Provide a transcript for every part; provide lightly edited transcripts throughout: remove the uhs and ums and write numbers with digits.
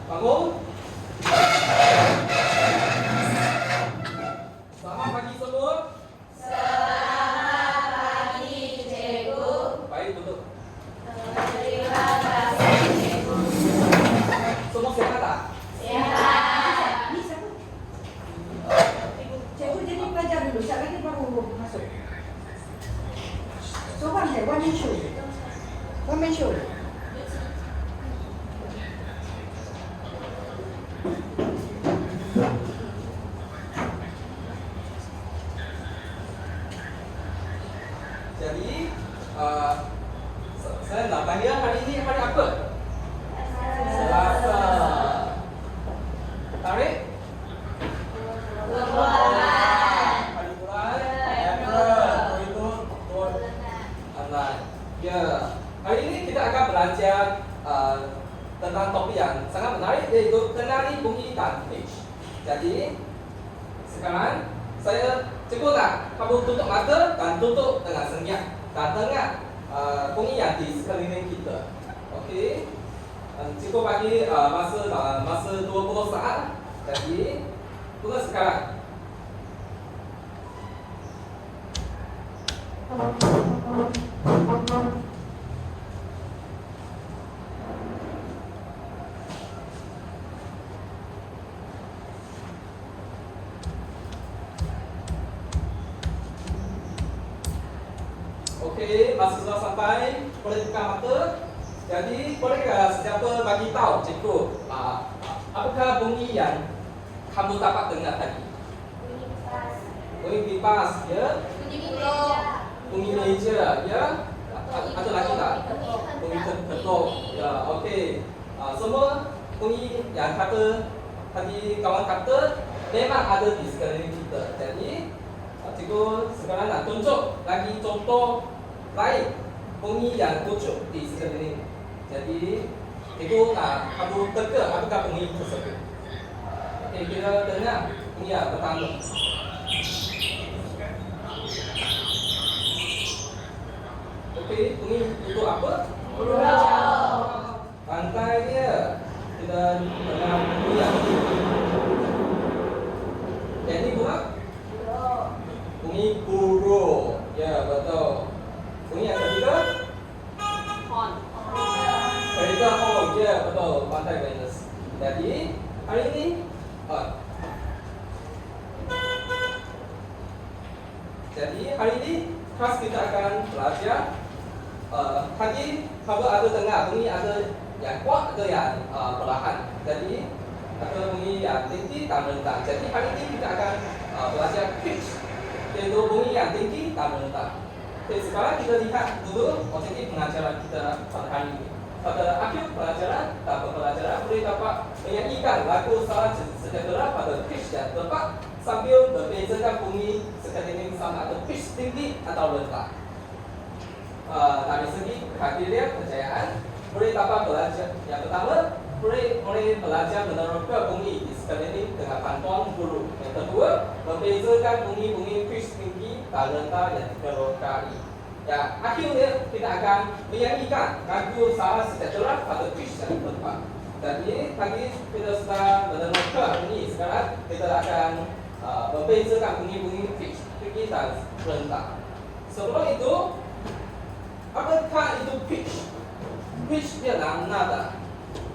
Bangun. Selamat pagi semua. Selamat pagi, Cikgu. Baik, duduk. Terima kasih, Cikgu. Semua sihat tak? Sihat. Ni siapa? Cikgu jadi pelajar dulu, sekejap lagi baru masuk. So one man show. One man show. Jadi, saya nak tanya hari ini hari apa? Selasa. Tarik? Bulan. Hari bulan? April. Itu bulan. Ya. Hari ini kita akan belajar tentang topik yang sangat menarik, yaitu kenali bunyi dan pitch. Jadi, sekarang saya cukup nak kamu tutup mata dan tutup dengan senyap dan dengar bunyi yang di sekeliling kita. Okey. Cukup bagi masa 20 saat. Jadi, mula sekarang. Okey, masa sudah sampai, boleh buka mata. Jadi, bolehkah sesiapa bagi tahu cikgu apakah bunyi yang kamu dapat dengar tadi? Bunyi kipas, ya? Bunyi meja, ya? Ada lagi tak? Bunyi ketuk, ya. Okey. Semua bunyi yang kata tadi kawan kata memang ada di sekeliling kita. Jadi, cikgu sekarang nak tunjuk lagi contoh lain bunyi yang wujud di sekeliling. Jadi, cikgu nak kamu teka apakah bunyi tersebut. Okey, kita dengar bunyi yang pertama. Okey, bunyi itu apa? Burung. Pantai dia. Kita dengar bunyi yang jadi buat bunyi burung. Ya, betul. Bunyi yang ketiga? Kereta horn. Ya, betul. Pantai Venus. Jadi, hari ini kelas kita akan belajar tadi kamu ada dengar bunyi ada yang kuat, ada yang perlahan. Jadi, ada bunyi yang tinggi dan rendah. Jadi, hari ini kita akan belajar pitch, yaitu bunyi yang tinggi dan rendah. Okey, sekarang kita lihat dulu objektif pengajaran kita pada hari ini. Pada akhir pelajaran dan pembelajaran boleh dapat menyanyikan lagu secara sejahtera pada pitch yang tepat sambil membezakan bunyi sekeliling sama ada pitch tinggi atau rendah. Dari segi kriteria kejayaan boleh dapat belajar. Yang pertama, boleh belajar menerka bunyi di sekeliling dengan bantuan guru. Yang kedua, membezakan bunyi-bunyi pitch tinggi dan rendah yang dikerokai. Ya, akhirnya kita akan menyanyikan lagu secara sejahtera pada pitch yang tepat. Jadi, tadi kita sudah menerka bunyi. Sekarang kita akan membezakan bunyi-bunyi pitch tinggi dan rendah. Sebelum itu, apakah itu pitch? Pitch dia dalam nada.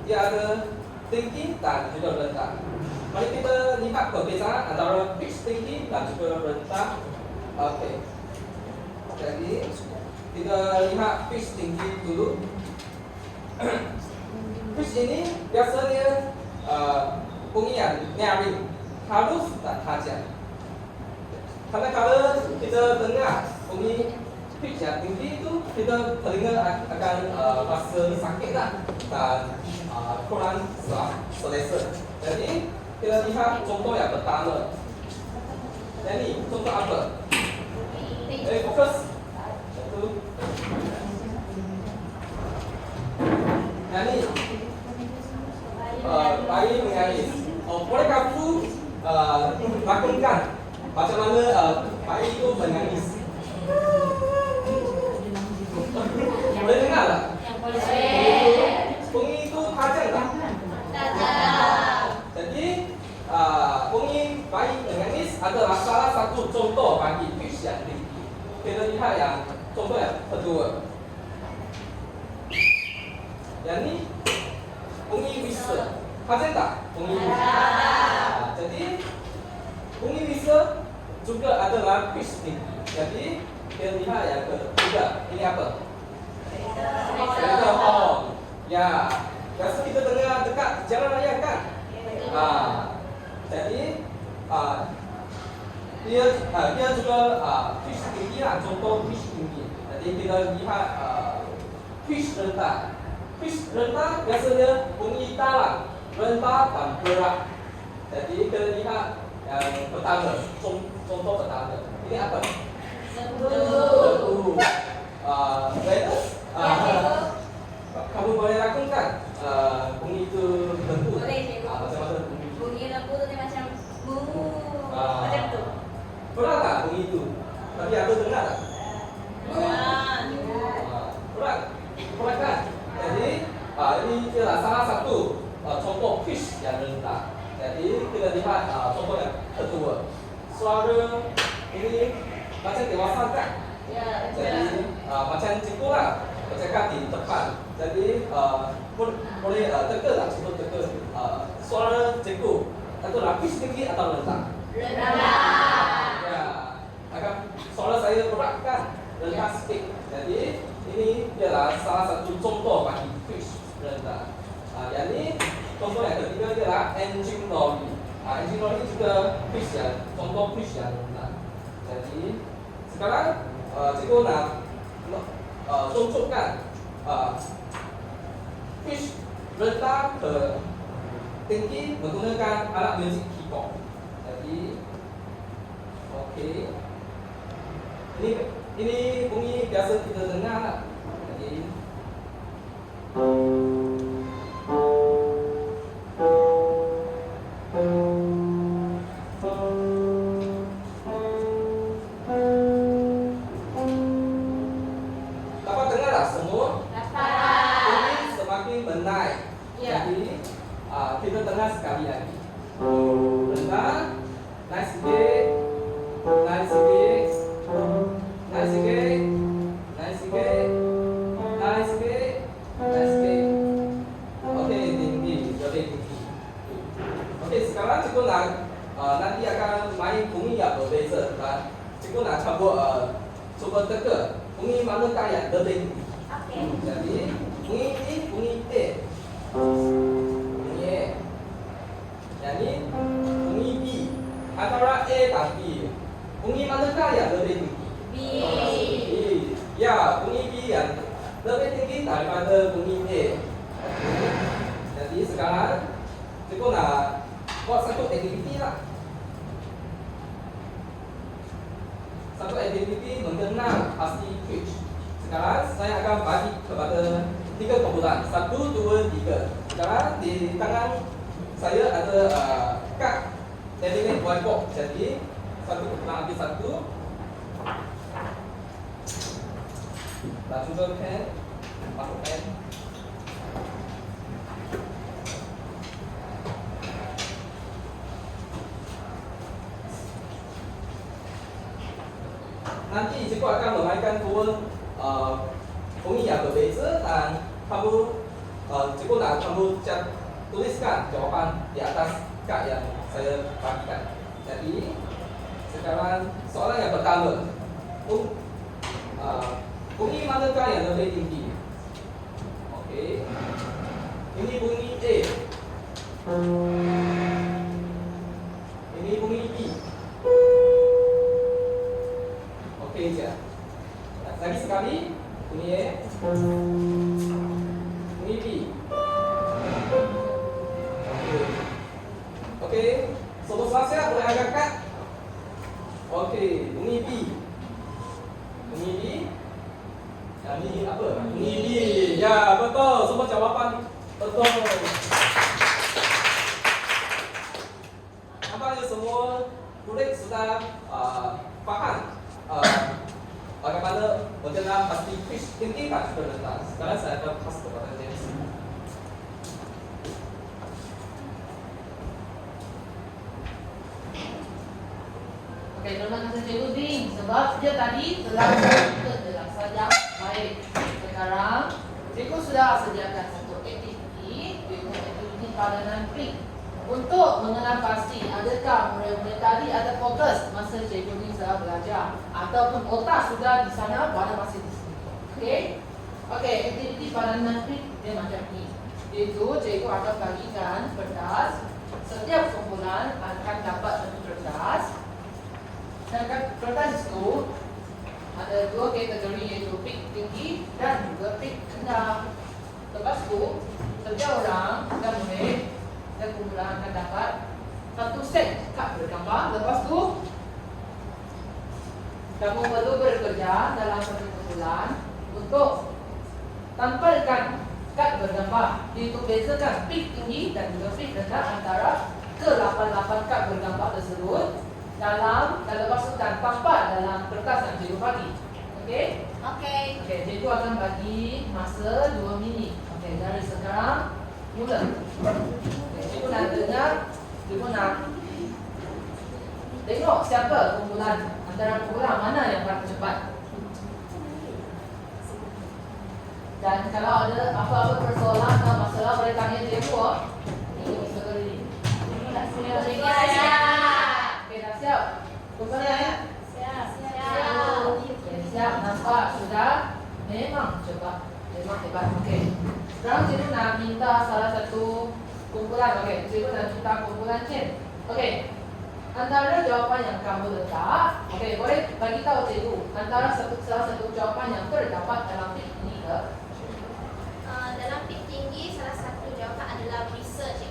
Dia ada tinggi dan juga rendah. Mari kita lihat perbezaan antara pitch tinggi dan juga rendah. Okey. Jadi, kita lihat pitch tinggi dulu. Pitch ini biasanya bunyi yang nyaring, halus dan tajam. Karena kalau kita dengar bunyi pitch yang tinggi itu, kita telinga akan rasa sakit dan kurang selesa. Jadi, kita lihat contoh yang pertama. Jadi, contoh apa? Fokus. Satu. Nyanyi. Bayi menangis. Boleh kamu lakukan macam mana bayi itu menangis? Boleh dengar tak? Boleh. Bunyi itu tajam tak? Tajam. adalah salah satu contoh bagi pitch yang tinggi. Kita lihat yang contoh yang kedua. Yang ni bunyi whistle. Faham tak? Bunyi whistle. Jadi bunyi whistle juga adalah pitch tinggi. Jadi kita lihat yang ketiga. Ini apa? Kereta horn. Ya. Biasa kita dengar dekat jalan raya kan? Jadi dia juga pitch tinggi lah, contoh pitch tinggi. Jadi kita lihat pitch rendah. Pitch rendah biasanya bunyi dalam, rendah dan berat. Jadi kita lihat yang pertama, contoh pertama. Ini apa? Lembu. Kamu boleh lakukan bunyi itu lembu. Boleh, cikgu. Macam mana bunyi? Bunyi lembu tu dia macam bu. Macam tu. Berat tak bunyi itu? Tapi aku dengar tak? Berat. Berat kan? Jadi ini adalah salah satu contoh pitch yang rendah. Jadi kita lihat contoh yang kedua. Suara ini macam dewasa kan? Ya, Jadi macam cikgu lah bercakap di depan. Jadi boleh teka tak cikgu teka suara cikgu itu lapis tinggi atau rendah? rendah. Ya, agak suara saya berat kan? Rendah sikit. Jadi ini adalah salah satu contoh bagi pitch rendah. Yang ini contoh yang ketiga adalah engine lorry. Engine lorry juga pitch yang contoh pitch yang rendah. Jadi sekarang cikgu nak tunjukkan pitch rendah ke tinggi menggunakan alat muzik keyboard. Jadi, okey. Ini bunyi biasa kita dengar. Jadi, dapat dengar tak semua? Dapat. Bunyi semakin menaik. Ya. Jadi, kita dengar sekali lagi. Rendah, naik sikit, naik sikit, naik sikit, naik sikit, naik sikit, naik sikit. Okey, tinggi, lebih tinggi. Okey, sekarang cikgu nak nanti akan main bunyi yang berbeza dan cikgu nak cuba teka bunyi manakah yang lebih tinggi. Okey. Jadi bunyi ini bunyi A. Bunyi A. Yang ini bunyi B. Antara A dan B, bunyi manakah yang lebih tinggi? B. B. Ya, bunyi B yang lebih tinggi daripada bunyi A. Jadi sekarang cikgu nak buat satu aktiviti lah. Satu aktiviti mengenal pasti pitch. Sekarang saya akan bagi kepada 3 kumpulan. 1, 2, 3. Sekarang di tangan saya ada kad laminate whiteboard. Jadi satu kumpulan ambil satu. Dan cuba pen, masuk pen. Nanti cikgu akan memainkan 2 bunyi yang berbeza dan cikgu nak kamu tuliskan jawapan di atas kad yang saya bagikan. Jadi sekarang soalan yang pertama, bunyi manakah yang lebih tinggi? Okey, ini bunyi A, ini bunyi B. Okey je. Lagi sekali, bunyi A, bunyi B. Okey, semua selesai boleh angkat kad. Okey, bunyi B. Bunyi B. Yang ni apa? Bunyi B. Ya, betul. Semua jawapan betul. Nampaknya semua murid sudah faham bagaimana mengenal pasti pitch tinggi dan juga rendah. Sekarang saya akan pass kepada James. Okey, terima kasih Cikgu Ding sebab dia tadi telah kita dalam sajak baik. Sekarang Cikgu sudah sediakan satu aktiviti, iaitu aktiviti padanan klik. Untuk mengenal pasti adakah murid-murid tadi ada fokus masa Cikgu Ding sedang belajar ataupun otak sudah di sana pada masih di sini. Okey. Okey, aktiviti padanan klik dia macam ni. Iaitu Cikgu akan bagikan kertas. Setiap kumpulan akan dapat satu kertas. Dan kertas itu ada dua kategori iaitu pik tinggi dan juga pik rendah. Lepas itu, setiap orang dan murid dan kumpulan akan dapat satu set kad bergambar. Lepas itu, kamu perlu bekerja dalam satu kumpulan untuk tampilkan kad bergambar. Iaitu bezakan pik tinggi dan juga pik rendah antara ke-8 kad bergambar tersebut dalam lepas itu dan tampak dalam kertas yang Cikgu bagi. Okey? Okey. Okey, Cikgu akan bagi masa 2 minit. Okey, dari sekarang mula. Okay, Cikgu nak dengar, Cikgu nak tengok siapa kumpulan antara kumpulan mana yang paling cepat. Dan kalau ada apa-apa persoalan atau masalah boleh tanya Cikgu. Cikgu bisa beri. Cikgu dah siap. Okey, dah siap. Kumpulan ya? Siap. Okay, siap, nampak sudah memang cepat, memang hebat. Okey. Sekarang Cikgu nak minta salah satu kumpulan. Okey, Cikgu nak minta kumpulan Chen. Okey. Antara jawapan yang kamu letak, okey, boleh bagi tahu Cikgu antara salah satu jawapan yang terdapat dalam pik ini ke? Dalam pik tinggi salah satu jawapan adalah research.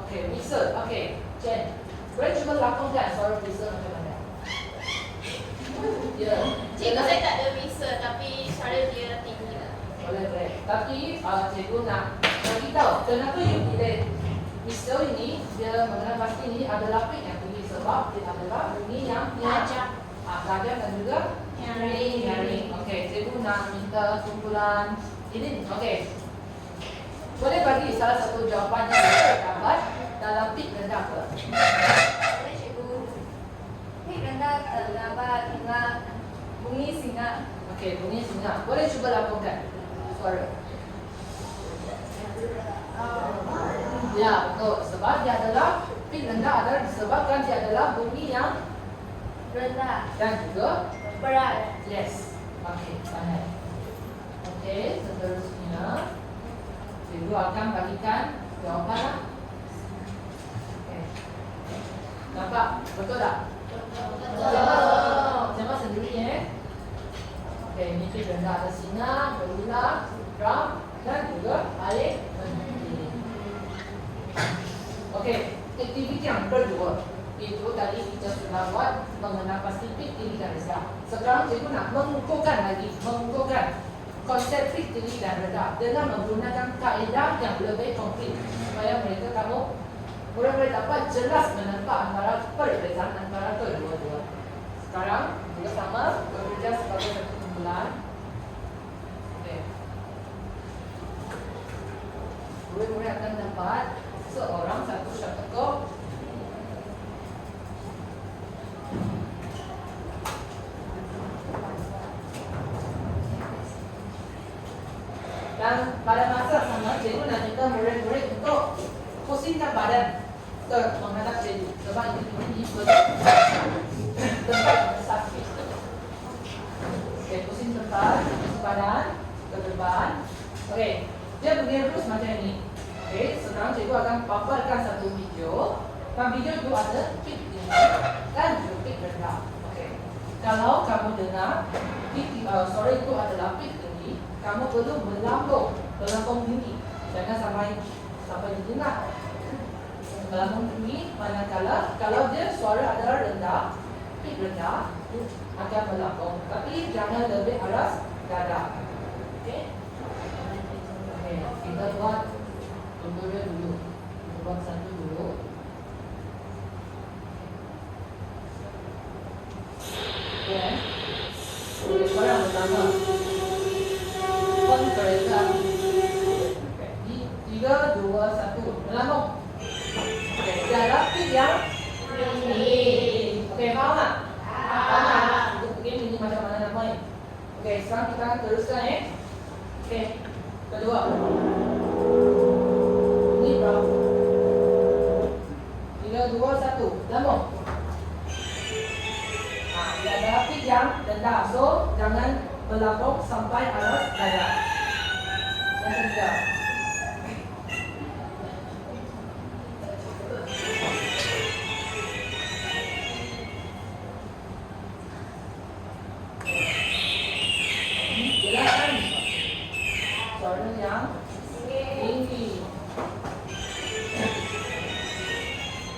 Okey, research. Okey, Chen. Boleh cuba lakukan suara research macam mana? Ya. Cikgu saya tak ada research tapi suara dia tinggi lah. Boleh. Tapi Cikgu nak bagi tahu kenapa you pilih pistol ini. Dia mengenal pasti ini adalah pik yang tinggi sebab dia adalah bunyi yang Tajam. tajam dan juga nyaring. Okey, Cikgu nak minta kumpulan ini. Okey. Boleh bagi salah satu jawapan yang terdapat dalam pik rendah ke? Boleh Cikgu. Pik rendah terdapat dengan bunyi singa. Okey, bunyi singa. Boleh cuba lakukan suara. Ya, betul. Sebab dia adalah pik rendah adalah disebabkan dia adalah bunyi yang Rendah. dan juga Berat. yes. Okey, pandai. Okey, seterusnya Cikgu akan bagikan jawapan. Okey. Nampak? Betul tak? Jemaah sendiri ya. Okey, ini pik rendah ada singa, berulang, drum dan juga air mendidih. Okey, aktiviti yang kedua itu tadi kita sudah buat mengenal pasti pik tinggi dan rendah. Sekarang Cikgu nak mengukuhkan konsep pik tinggi dan rendah dengan menggunakan kaedah yang lebih konkret supaya murid-murid dapat jelas menempa antara perbezaan antara kedua-dua. Sekarang kita sama bekerja sebagai satu kumpulan. Okey. Murid-murid akan dapat seorang satu syatkop. Dan pada masa sama Cikgu nak minta murid-murid untuk pusingkan badan menghadap Cikgu sebab ini tempat sapi. Okey, pusing tempat, pusing badan ke depan. Okey, dia begini terus macam ini. Okey, sekarang Cikgu akan paparkan satu video. Dan video itu ada pik tinggi dan juga pik rendah. Okey, kalau kamu dengar suara itu adalah pik tinggi, kamu perlu melambung tinggi. Jangan sampai didengar. Melambung tinggi manakala kalau dia suara adalah rendah, pik rendah akan melambung. Tapi jangan lebih aras dada. Okey? Okey, kita buat tutorial dulu. Kita buat satu dulu. Okey. Okey, suara yang pertama. Kereta. Okey, 3, 2, 1. Melambung. Okey, jarak pik yang tinggi. Okey, faham tak? Banyak. Untuk game ini macam mana namanya? Okey, sekarang kita akan teruskan Okey. Kedua. Ini berapa? 3, 2, 1. Lambung. Dia adalah pik yang rendah. So, jangan melambung sampai atas dada. Yang ketiga. Jelaskan suara yang tinggi.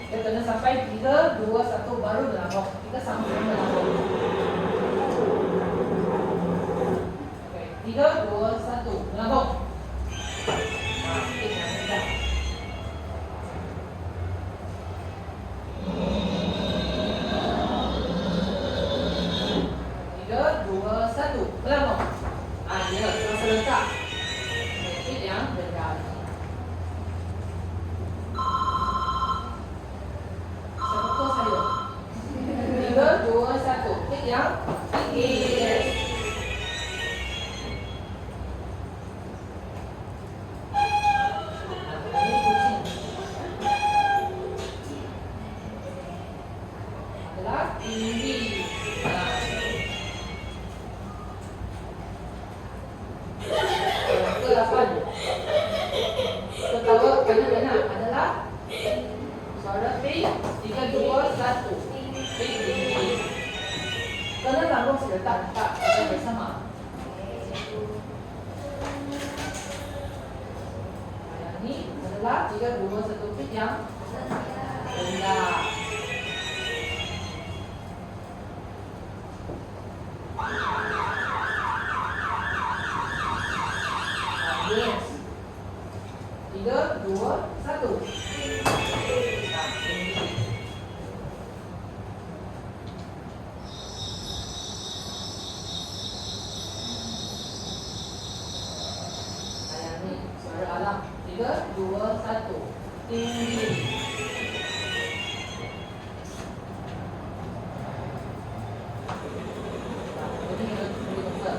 Dia kena sampai 3, 2, 1 baru melambung. Kita sama-sama melambung. Okey, 3, 2, 1 melambung. Okey, yang rendah. 3, 2, 1 melambung. Dia terasa letak. Okey, yang rendah. Siapa tahu saya? 3, 2, 1. Klik yang tinggi. Ini kucing. Adalah tinggi. Ke-8. Ketawa kanak-kanak adalah suara P. 3, 2, 1. P tinggi. Kerana lambung sudah tak kita bersama. Yang ini adalah 3, 2, 1 P yang rendah. Yes. 3, 2, 1. Sayang ni suara alam. 3, 2, 1. Tinggi. Ini kita buka.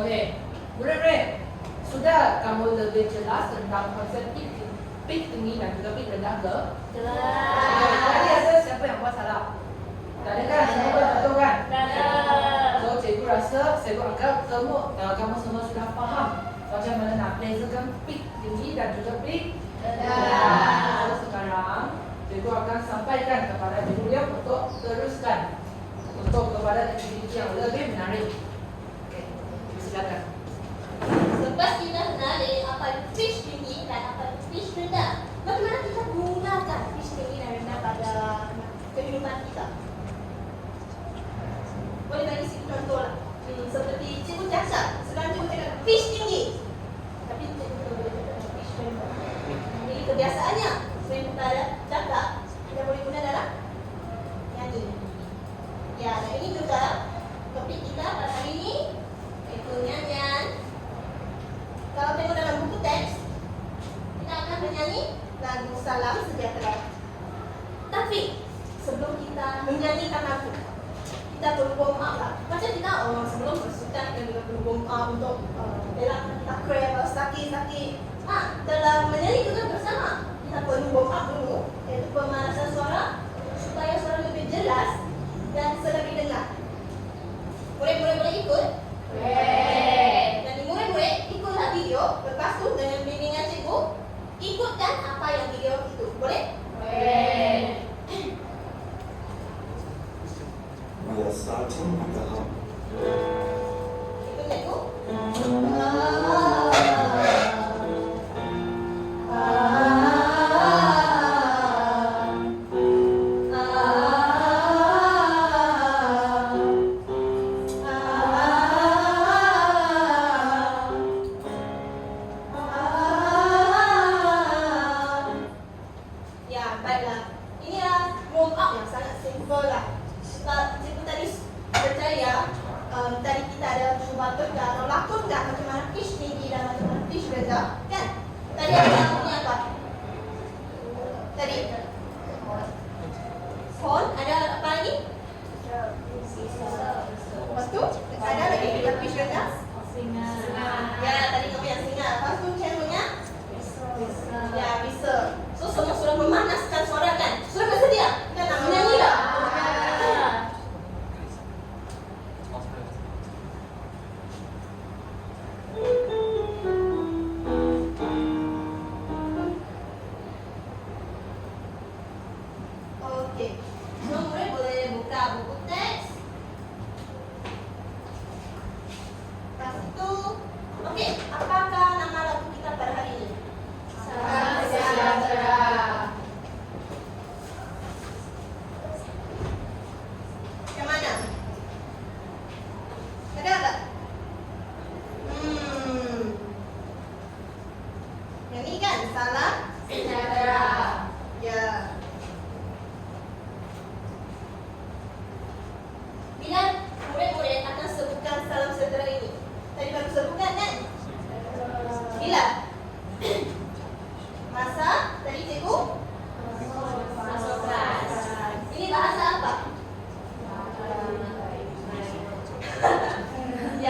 Okey, murid-murid, sudah kamu lebih jelas tentang konsep pik tinggi dan juga pik rendah ke? Okey, tadi ada siapa yang buat salah? Tak ada kan? Semua betul kan? So, cikgu rasa, cikgu anggap kamu semua sudah faham macam mana nak bezakan pik tinggi dan juga pik rendah. So, sekarang cikgu akan sampaikan kepada cikgu dia untuk teruskan untuk kepada aktiviti yang lebih menarik. Okey, silakan. Selepas kita kenali apa itu pitch tinggi dan apa itu pitch rendah, bagaimana kita menggunakan pitch tinggi dan rendah pada kehidupan kita? Boleh bagi sikit contoh lah. Seperti cikgu cakap, sekarang cikgu cakap pitch tinggi, tapi cikgu tak boleh cakap pitch rendah. Jadi kebiasaannya, selain kita cakap, kita boleh guna dalam nyanyi. Ya, dan ini juga topik kita pada hari ini, iaitu nyanyian. Kalau tengok dalam buku teks, kita akan menyanyi lagu Salam Sejahtera. Tapi sebelum kita menyanyikan lagu, kita perlu warm up lah. Macam kita sebelum bersukan, kita juga perlu warm up untuk elakkan kita cramp atau sakit-sakit. Dalam menyanyi juga bersama, kita perlu warm up dulu, iaitu pemanasan suara supaya suara lebih jelas dan selebih dengar. Murid-murid boleh ikut? Jadi murid-murid ikutlah video. Lepas tu dengan bimbingan cikgu, ikutkan apa yang video itu. Boleh? We are starting the hum. Ikut cikgu.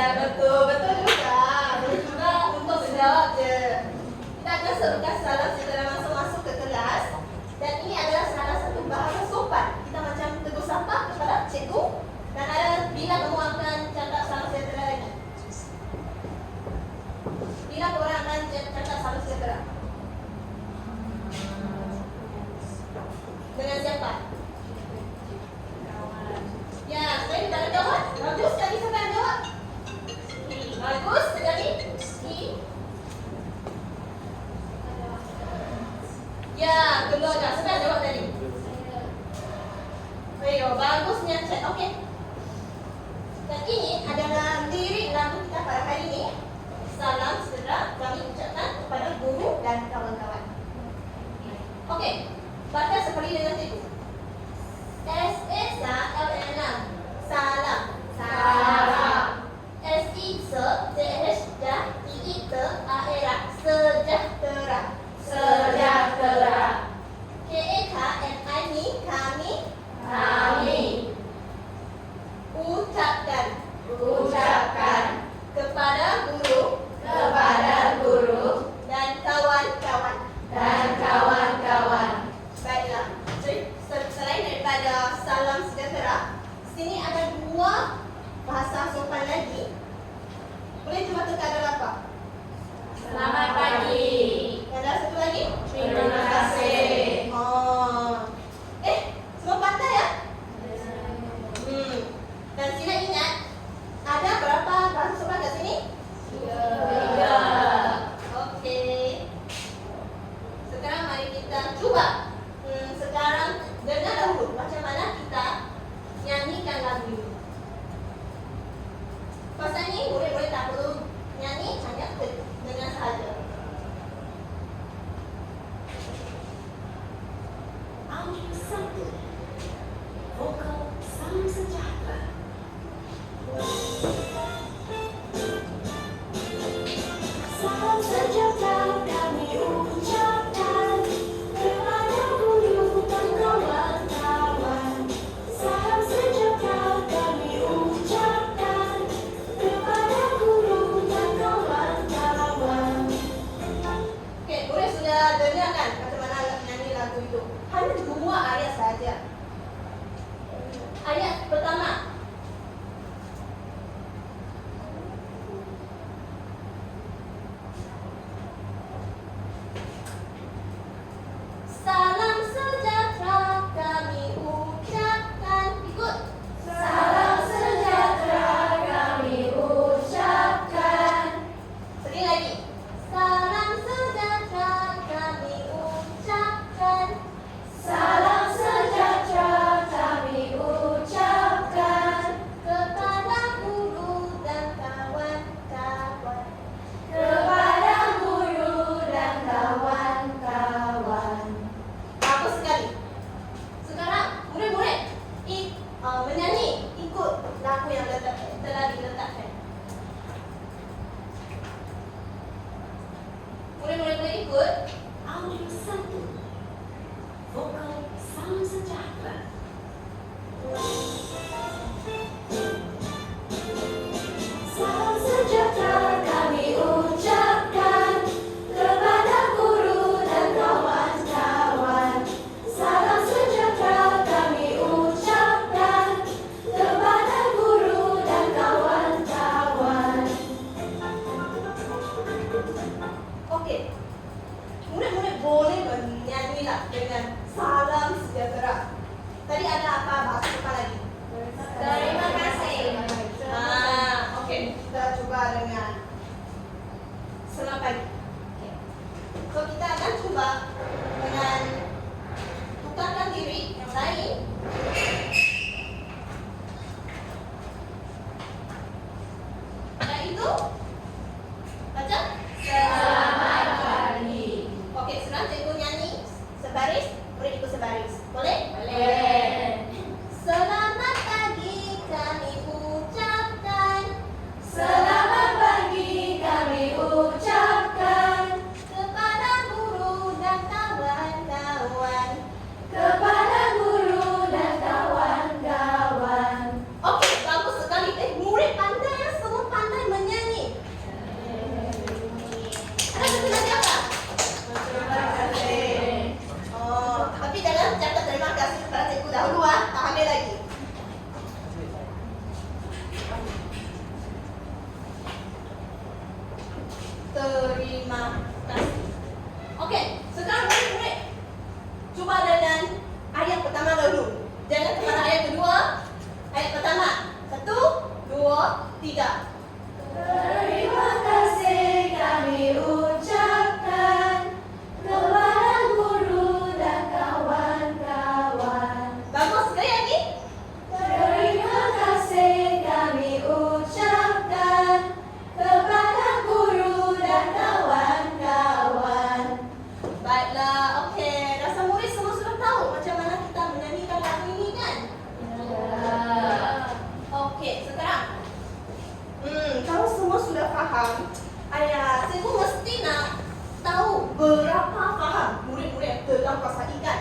Ya betul, betul juga. Betul juga untuk menjawab je. Kita akan sebutkan salam setelah masuk ke kelas. Dan ini adalah salah satu bahasa sopan. Kita macam tegur sapa kepada cikgu. Dan ada bila kamu akan cakap salam sejahtera lagi. Bila orang akan cakap salam sejahtera? Dengan siapa? Ya, saya tak ada jawab. Bagus sekali siapa yang jawab? Bagus sekali. Ya, keluarga. Siapa yang jawab tadi? Ayo, bagusnya chat. Okey. Dan ini adalah lirik lagu kita pada hari ini. Salam sejahtera kami ucapkan kepada guru dan kawan-kawan. Okey. Baca seperti dengan cikgu. S-A-L-A-M. Salam. Salam. S-I-S-J-A-T-I-T-A-E-R-A. Sejahtera. Sejahtera. K-A-K-N-I kami Kami ucapkan ucapkan kepada guru kepada guru dan kawan-kawan. dan kawan-kawan. Baiklah. Selain daripada salam sejahtera, sini ada dua bahasa sopan lagi. Boleh cuba teka adalah apa? Selamat pagi. Ada satu lagi? Terima kasih. Oh. Semua pandai ya? Dan sila ingat, ada berapa bahasa sopan kat sini? 3. Okey. Sekarang mari kita cuba. Sekarang dengar dahulu macam mana kita nyanyikan lagu ini. Pasal ni boleh tak perlu nyanyi, hanya dengar sahaja. Audio 1 Vokal Salam Sejahtera. Salam sejahtera kami ucapkan kepada guru dan kawan-kawan. Salam sejahtera kami ucapkan kepada guru dan kawan-kawan. Okey, boleh sudah dengar kan macam mana nyanyi lagu itu? Hanya 2 ayat saja. Ayat pertama. Salam sejahtera kami ucapkan. Ikut. Salam sejahtera kami ucapkan. Sekali lagi. Salam sejahtera kami ucapkan. Salam sejahtera kami ucapkan Kepada guru dan kawan-kawan. kepada guru dan kawan-kawan. Bagus sekali. Sekarang murid-murid menyanyi ikut lagu yang telah diletakkan. Murid-murid boleh ikut. Audio 1 Vokal Salam Sejahtera. Salam sejahtera kami ucapkan kepada guru dan kawan-kawan. Salam sejahtera kami ucapkan kepada guru dan kawan-kawan. Okey. Murid-murid boleh menyanyilah dengan salam sejahtera. Tadi ada apa bahasa apa lagi? Terima kasih. Okey, kita cuba dengan selamat pagi. Okay. So kita akan cuba dengan tukarkan diri yang lain. Iaitu baca Selamat pagi. Okey, senang cikgu nyanyi sebaris, boleh ikut sebaris. Boleh? Boleh. Selamat pagi kami ucapkan Selamat pagi kami ucapkan kepada guru dan kawan-kawan. kepada guru dan kawan-kawan. Okey, bagus sekali. Murid pandai ya, semua pandai terima kasih. Okey, sekarang murid-murid cuba dengan ayat pertama dulu. Jangan kepada ayat kedua. Ayat pertama. 1, 2, 3. Terima kasih kami ucapkan kepada guru dan kawan-kawan. Bagus, sekali lagi. Terima kasih kami ucapkan kepada guru dan kawan-kawan. Baiklah, okey. Rasa murid semua sudah tahu macam mana kita menyanyikan lagu ini kan? Okey, sekarang. Kalau semua sudah faham, ayah, cikgu mesti nak tahu berapa faham murid-murid tentang pasal ikan.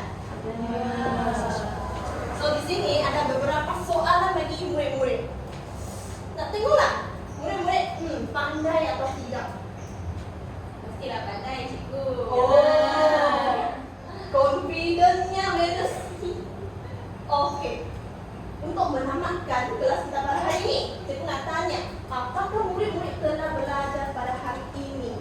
So di sini ada beberapa soalan bagi murid-murid. Nak tengoklah murid-murid pandai atau tidak. Mestilah pandai, cikgu. Oh, confidence-nya mesti. Okey. Untuk menamatkan kelas kita pada hari ini, cikgu nak tanya, apakah murid-murid telah belajar pada hari ini?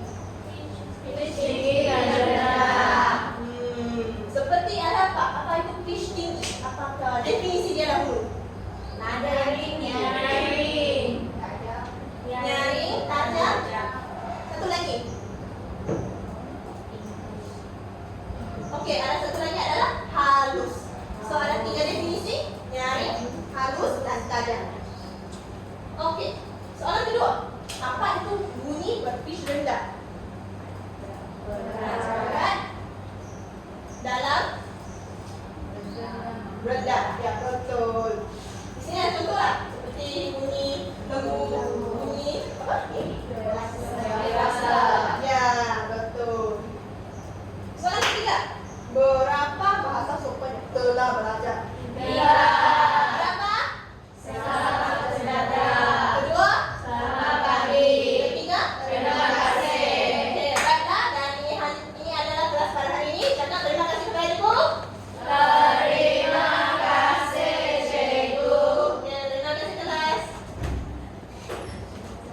Seperti ada apa? Apa itu fish tinggi? Apakah definisi dia dahulu? Nyaring. Nyaring, tajam. Satu lagi. Okey, ada satu lagi adalah halus. So ada 3 definisi, nyaring, halus dan tajam. Okey, soalan kedua. Apa itu bunyi berpitch rendah? Berat. Dalam rendah. Ya, betul. Di sini ada contoh lah. Seperti bunyi lembu, bunyi apa? Dewasa. Ya, betul. Soalan ketiga. Berapa bahasa sopan yang telah belajar? 3.